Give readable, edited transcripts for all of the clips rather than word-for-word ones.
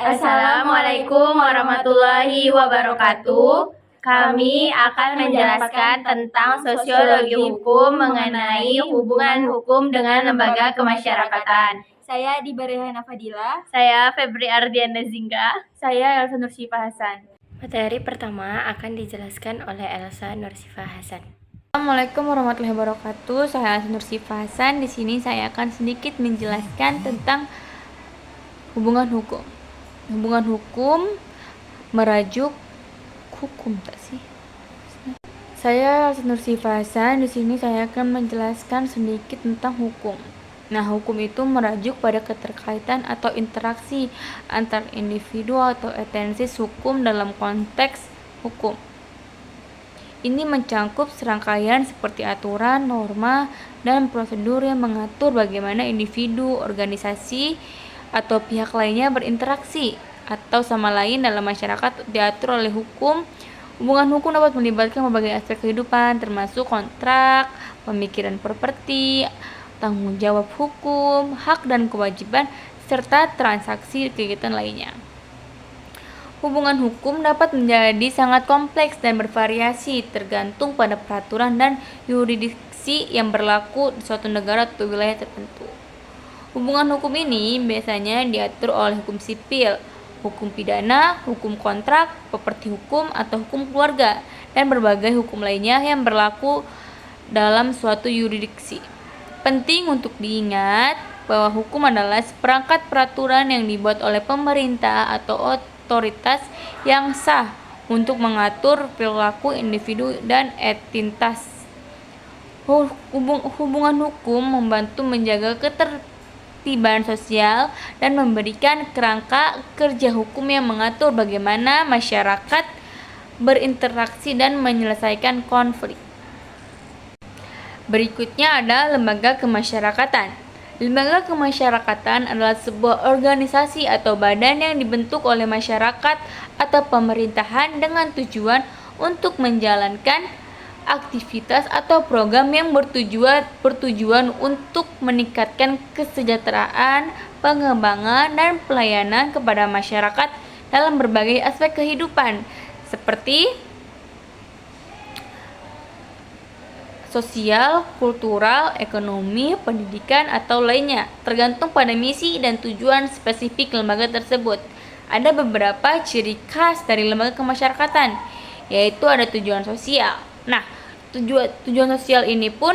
Assalamualaikum warahmatullahi wabarakatuh. Kami akan menjelaskan tentang sosiologi hukum mengenai hubungan hukum dengan lembaga kemasyarakatan. Saya Diba Rehana Fadila. Saya Febri Ardiana Zingga. Saya Elsa Nursifah Hasan. Materi pertama akan dijelaskan oleh Elsa Nursifah Hasan. Assalamualaikum warahmatullahi wabarakatuh. Saya Elsa Nursifah Hasan. Di sini saya akan sedikit menjelaskan tentang hubungan hukum. Hubungan hukum merajuk hukum tak sih? Saya Elsa Nursifah Hasan. Di sini saya akan menjelaskan sedikit tentang hukum. Nah, hukum itu merajuk pada keterkaitan atau interaksi antar individu atau etensis hukum dalam konteks hukum. Ini mencangkup serangkaian seperti aturan, norma, dan prosedur yang mengatur bagaimana individu, organisasi, atau pihak lainnya berinteraksi atau sama lain dalam masyarakat diatur oleh hukum. Hubungan hukum dapat melibatkan berbagai aspek kehidupan, termasuk kontrak, pemikiran properti, tanggung jawab hukum, hak dan kewajiban, serta transaksi kegiatan lainnya. Hubungan hukum dapat menjadi sangat kompleks dan bervariasi tergantung pada peraturan dan yurisdiksi yang berlaku di suatu negara atau wilayah tertentu. Hubungan hukum ini biasanya diatur oleh hukum sipil, hukum pidana, hukum kontrak, properti hukum atau hukum keluarga, dan berbagai hukum lainnya yang berlaku dalam suatu yurisdiksi. Penting untuk diingat bahwa hukum adalah seperangkat peraturan yang dibuat oleh pemerintah atau otoritas yang sah untuk mengatur perilaku individu dan entitas. Hubungan hukum membantu menjaga ketertiban sosial dan memberikan kerangka kerja hukum yang mengatur bagaimana masyarakat berinteraksi dan menyelesaikan konflik. Berikutnya ada lembaga kemasyarakatan. Lembaga kemasyarakatan adalah sebuah organisasi atau badan yang dibentuk oleh masyarakat atau pemerintahan dengan tujuan untuk menjalankan aktivitas atau program yang bertujuan untuk meningkatkan kesejahteraan, pengembangan, dan pelayanan kepada masyarakat dalam berbagai aspek kehidupan seperti sosial, kultural, ekonomi, pendidikan, atau lainnya, tergantung pada misi dan tujuan spesifik lembaga tersebut. Ada beberapa ciri khas dari lembaga kemasyarakatan, yaitu ada tujuan sosial. Nah, tujuan sosial ini pun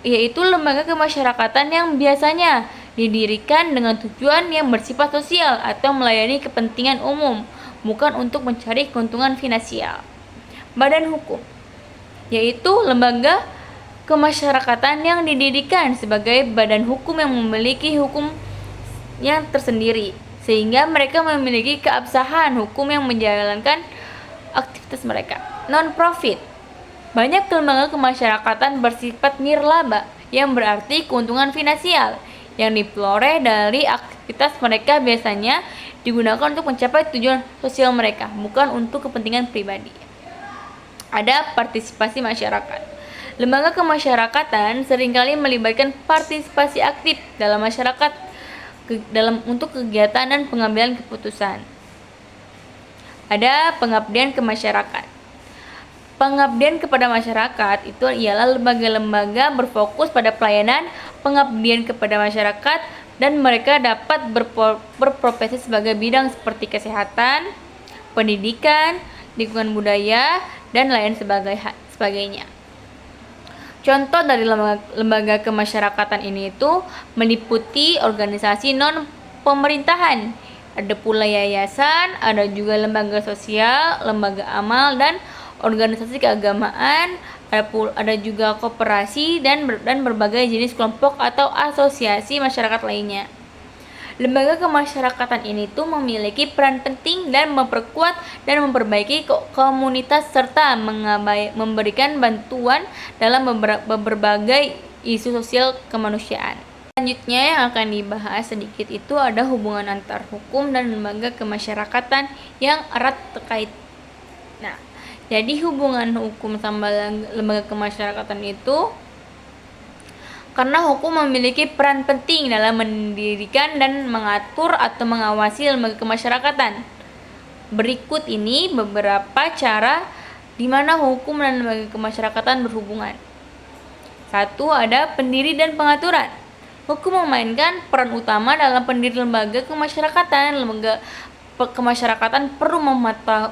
yaitu lembaga kemasyarakatan yang biasanya didirikan dengan tujuan yang bersifat sosial atau melayani kepentingan umum, bukan untuk mencari keuntungan finansial. Badan hukum, yaitu lembaga kemasyarakatan yang didirikan sebagai badan hukum yang memiliki hukum yang tersendiri, sehingga mereka memiliki keabsahan hukum yang menjalankan aktivitas mereka. Non-profit, banyak lembaga kemasyarakatan bersifat nirlaba, yang berarti keuntungan finansial yang diperoleh dari aktivitas mereka biasanya digunakan untuk mencapai tujuan sosial mereka, bukan untuk kepentingan pribadi. Ada partisipasi masyarakat. Lembaga kemasyarakatan seringkali melibatkan partisipasi aktif dalam masyarakat untuk kegiatan dan pengambilan keputusan. Ada pengabdian ke masyarakat. Pengabdian kepada masyarakat itu ialah lembaga-lembaga berfokus pada pelayanan pengabdian kepada masyarakat, dan mereka dapat berprofesi sebagai bidang seperti kesehatan, pendidikan, lingkungan budaya, dan lain sebagainya. Contoh dari lembaga kemasyarakatan ini itu meliputi organisasi non-pemerintahan, ada pula yayasan, ada juga lembaga sosial, lembaga amal, dan organisasi keagamaan, ada juga koperasi dan berbagai jenis kelompok atau asosiasi masyarakat lainnya. Lembaga kemasyarakatan ini tuh memiliki peran penting dan memperkuat dan memperbaiki komunitas serta memberikan bantuan dalam berbagai isu sosial kemanusiaan. Selanjutnya yang akan dibahas sedikit itu ada hubungan antar hukum dan lembaga kemasyarakatan yang erat terkait. Nah, jadi hubungan hukum sama lembaga kemasyarakatan itu karena hukum memiliki peran penting dalam mendirikan dan mengatur atau mengawasi lembaga kemasyarakatan. Berikut ini beberapa cara di mana hukum dan lembaga kemasyarakatan berhubungan. 1. Ada pendiri dan pengaturan. Hukum memainkan peran utama dalam pendiri lembaga kemasyarakatan. Lembaga kemasyarakatan perlu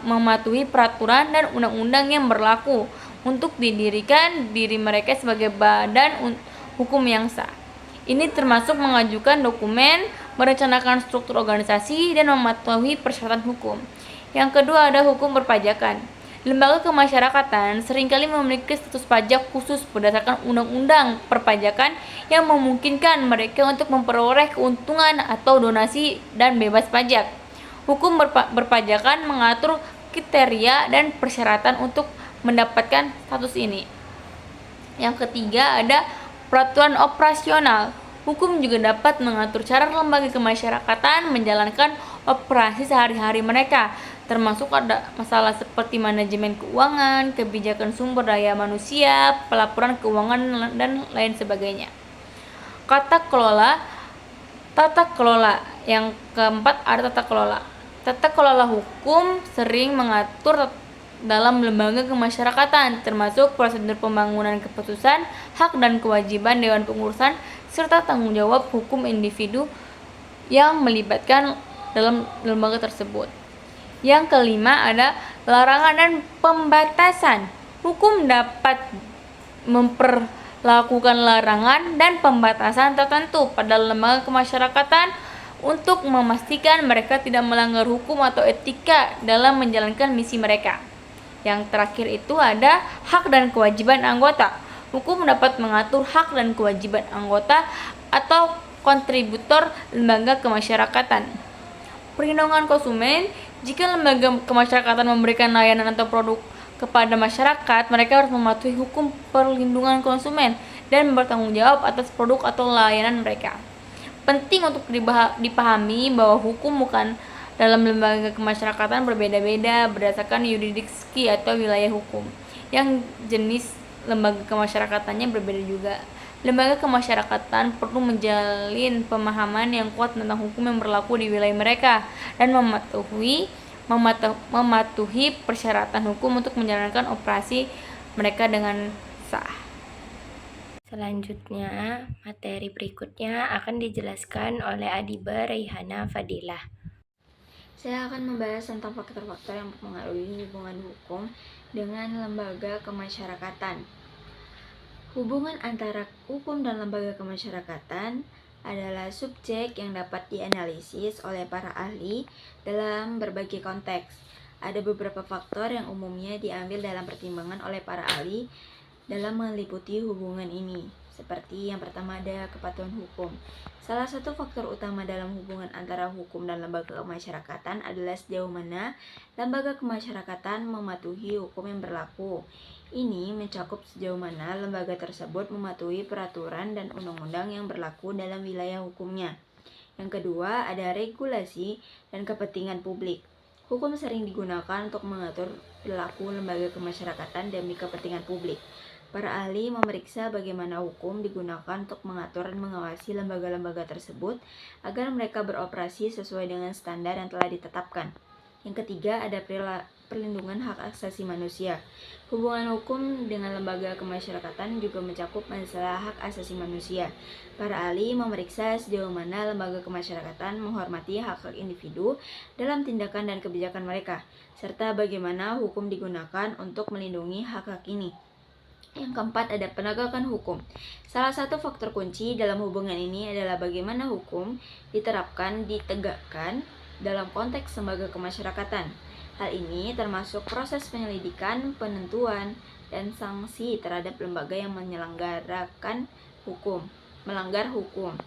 mematuhi peraturan dan undang-undang yang berlaku untuk didirikan diri mereka sebagai badan hukum yang sah. Ini termasuk mengajukan dokumen, merencanakan struktur organisasi, dan mematuhi persyaratan hukum. Yang kedua ada hukum perpajakan. Lembaga kemasyarakatan seringkali memiliki status pajak khusus berdasarkan undang-undang perpajakan yang memungkinkan mereka untuk memperoleh keuntungan atau donasi dan bebas pajak. Hukum berpajakan mengatur kriteria dan persyaratan untuk mendapatkan status ini. Yang ketiga ada peraturan operasional. Hukum juga dapat mengatur cara lembaga kemasyarakatan menjalankan operasi sehari-hari mereka, termasuk ada masalah seperti manajemen keuangan, kebijakan sumber daya manusia, pelaporan keuangan, dan lain sebagainya. Tata kelola. Yang keempat ada tata kelola. Tata kelola hukum sering mengatur dalam lembaga kemasyarakatan, termasuk prosedur pembangunan keputusan, hak dan kewajiban dewan pengurusan, serta tanggung jawab hukum individu yang melibatkan dalam lembaga tersebut. Yang kelima ada larangan dan pembatasan. Hukum dapat memperlakukan larangan dan pembatasan tertentu pada lembaga kemasyarakatan untuk memastikan mereka tidak melanggar hukum atau etika dalam menjalankan misi mereka. Yang terakhir itu ada hak dan kewajiban anggota. Hukum dapat mengatur hak dan kewajiban anggota atau kontributor lembaga kemasyarakatan. Perlindungan konsumen. Jika lembaga kemasyarakatan memberikan layanan atau produk kepada masyarakat, mereka harus mematuhi hukum perlindungan konsumen dan bertanggung jawab atas produk atau layanan mereka. Penting untuk dipahami bahwa hukum bukan dalam lembaga kemasyarakatan berbeda-beda berdasarkan yurisdiksi atau wilayah hukum. Yang jenis lembaga kemasyarakatannya berbeda juga. Lembaga kemasyarakatan perlu menjalin pemahaman yang kuat tentang hukum yang berlaku di wilayah mereka dan mematuhi persyaratan hukum untuk menjalankan operasi mereka dengan sah. Selanjutnya, materi berikutnya akan dijelaskan oleh Adiba Reihana Fadilah. Saya akan membahas tentang faktor-faktor yang mempengaruhi hubungan hukum dengan lembaga kemasyarakatan. Hubungan antara hukum dan lembaga kemasyarakatan adalah subjek yang dapat dianalisis oleh para ahli dalam berbagai konteks. Ada beberapa faktor yang umumnya diambil dalam pertimbangan oleh para ahli dalam meliputi hubungan ini. Seperti yang pertama ada kepatuhan hukum. Salah satu faktor utama dalam hubungan antara hukum dan lembaga kemasyarakatan adalah sejauh mana lembaga kemasyarakatan mematuhi hukum yang berlaku. Ini mencakup sejauh mana lembaga tersebut mematuhi peraturan dan undang-undang yang berlaku dalam wilayah hukumnya. Yang kedua, ada regulasi dan kepentingan publik. Hukum sering digunakan untuk mengatur perilaku lembaga kemasyarakatan demi kepentingan publik. Para ahli memeriksa bagaimana hukum digunakan untuk mengatur dan mengawasi lembaga-lembaga tersebut agar mereka beroperasi sesuai dengan standar yang telah ditetapkan. Yang ketiga, ada perlindungan hak asasi manusia. Hubungan hukum dengan lembaga kemasyarakatan juga mencakup masalah hak asasi manusia. Para ahli memeriksa sejauh mana lembaga kemasyarakatan menghormati hak-hak individu dalam tindakan dan kebijakan mereka, serta bagaimana hukum digunakan untuk melindungi hak-hak ini. Yang keempat ada penegakan hukum. Salah satu faktor kunci dalam hubungan ini adalah bagaimana hukum ditegakkan dalam konteks lembaga kemasyarakatan. Hal ini termasuk proses penyelidikan, penentuan, dan sanksi terhadap lembaga yang melanggar hukum.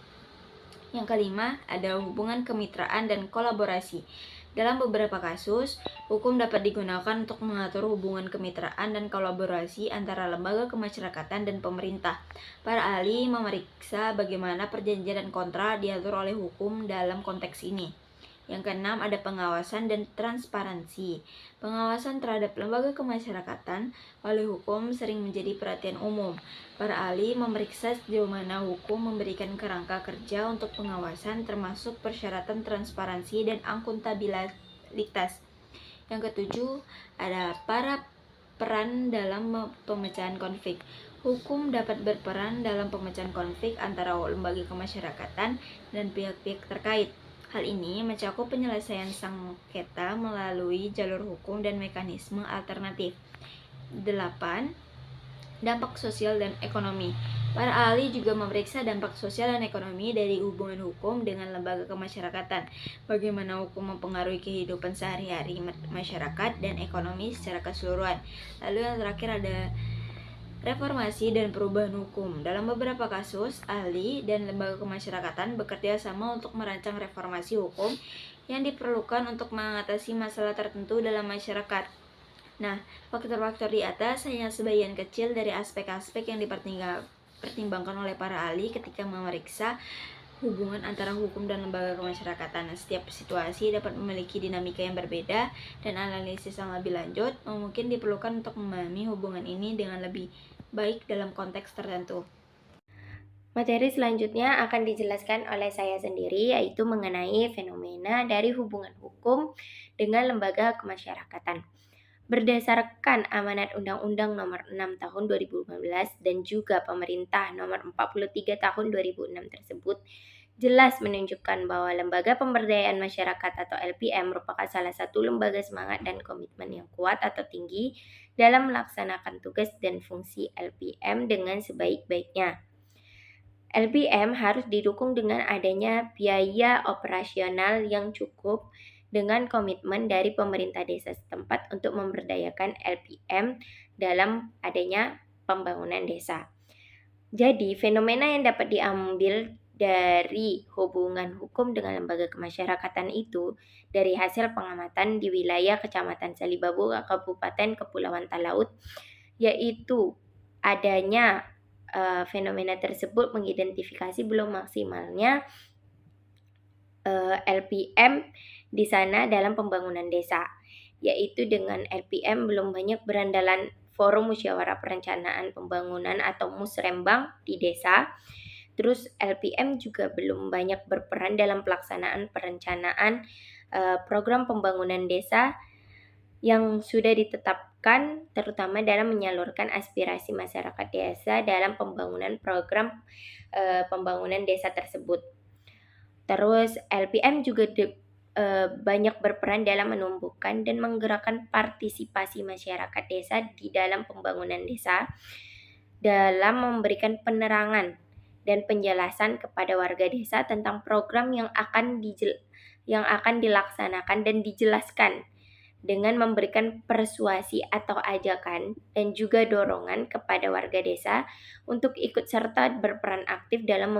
Yang kelima ada hubungan kemitraan dan kolaborasi. Dalam beberapa kasus, hukum dapat digunakan untuk mengatur hubungan kemitraan dan kolaborasi antara lembaga kemasyarakatan dan pemerintah. Para ahli memeriksa bagaimana perjanjian dan kontrak diatur oleh hukum dalam konteks ini. Yang keenam, ada pengawasan dan transparansi. Pengawasan terhadap lembaga kemasyarakatan oleh hukum sering menjadi perhatian umum. Para ahli memeriksa sejauh mana hukum memberikan kerangka kerja untuk pengawasan, termasuk persyaratan transparansi dan akuntabilitas. Yang ketujuh, ada peran dalam pemecahan konflik. Hukum dapat berperan dalam pemecahan konflik antara lembaga kemasyarakatan dan pihak-pihak terkait. Hal ini mencakup penyelesaian sengketa melalui jalur hukum dan mekanisme alternatif. 8. Dampak sosial dan ekonomi. Para ahli juga memeriksa dampak sosial dan ekonomi dari hubungan hukum dengan lembaga kemasyarakatan. Bagaimana hukum mempengaruhi kehidupan sehari-hari masyarakat dan ekonomi secara keseluruhan. Lalu yang terakhir ada reformasi dan perubahan hukum. Dalam beberapa kasus, ahli dan lembaga kemasyarakatan bekerja sama untuk merancang reformasi hukum yang diperlukan untuk mengatasi masalah tertentu dalam masyarakat. Nah, faktor-faktor di atas hanya sebagian kecil dari aspek-aspek yang dipertimbangkan oleh para ahli ketika memeriksa hubungan antara hukum dan lembaga kemasyarakatan. Setiap situasi dapat memiliki dinamika yang berbeda dan analisis yang lebih lanjut mungkin diperlukan untuk memahami hubungan ini dengan lebih baik dalam konteks tertentu. Materi selanjutnya akan dijelaskan oleh saya sendiri, yaitu mengenai fenomena dari hubungan hukum dengan lembaga kemasyarakatan. Berdasarkan amanat Undang-Undang Nomor 6 Tahun 2015 dan juga Pemerintah Nomor 43 Tahun 2006 tersebut, jelas menunjukkan bahwa Lembaga Pemberdayaan Masyarakat atau LPM merupakan salah satu lembaga semangat dan komitmen yang kuat atau tinggi dalam melaksanakan tugas dan fungsi LPM dengan sebaik-baiknya. LPM harus didukung dengan adanya biaya operasional yang cukup dengan komitmen dari pemerintah desa setempat untuk memberdayakan LPM dalam adanya pembangunan desa. Jadi, fenomena yang dapat diambil dari hubungan hukum dengan lembaga kemasyarakatan itu dari hasil pengamatan di wilayah Kecamatan Salibabu, Kabupaten Kepulauan Talaut, yaitu adanya fenomena tersebut mengidentifikasi belum maksimalnya LPM di sana dalam pembangunan desa, yaitu dengan LPM belum banyak berandalan forum musyawarah perencanaan pembangunan atau musrembang di desa. Terus LPM juga belum banyak berperan dalam pelaksanaan perencanaan program pembangunan desa yang sudah ditetapkan, terutama dalam menyalurkan aspirasi masyarakat desa dalam pembangunan program pembangunan desa tersebut. Terus LPM juga banyak berperan dalam menumbuhkan dan menggerakkan partisipasi masyarakat desa di dalam pembangunan desa, dalam memberikan penerangan dan penjelasan kepada warga desa tentang program yang akan dilaksanakan dan dijelaskan, dengan memberikan persuasi atau ajakan dan juga dorongan kepada warga desa untuk ikut serta berperan aktif dalam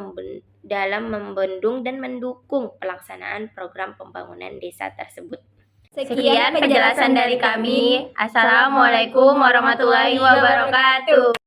membendung dan mendukung pelaksanaan program pembangunan desa tersebut. Sekian penjelasan dari kami. Assalamualaikum warahmatullahi wabarakatuh.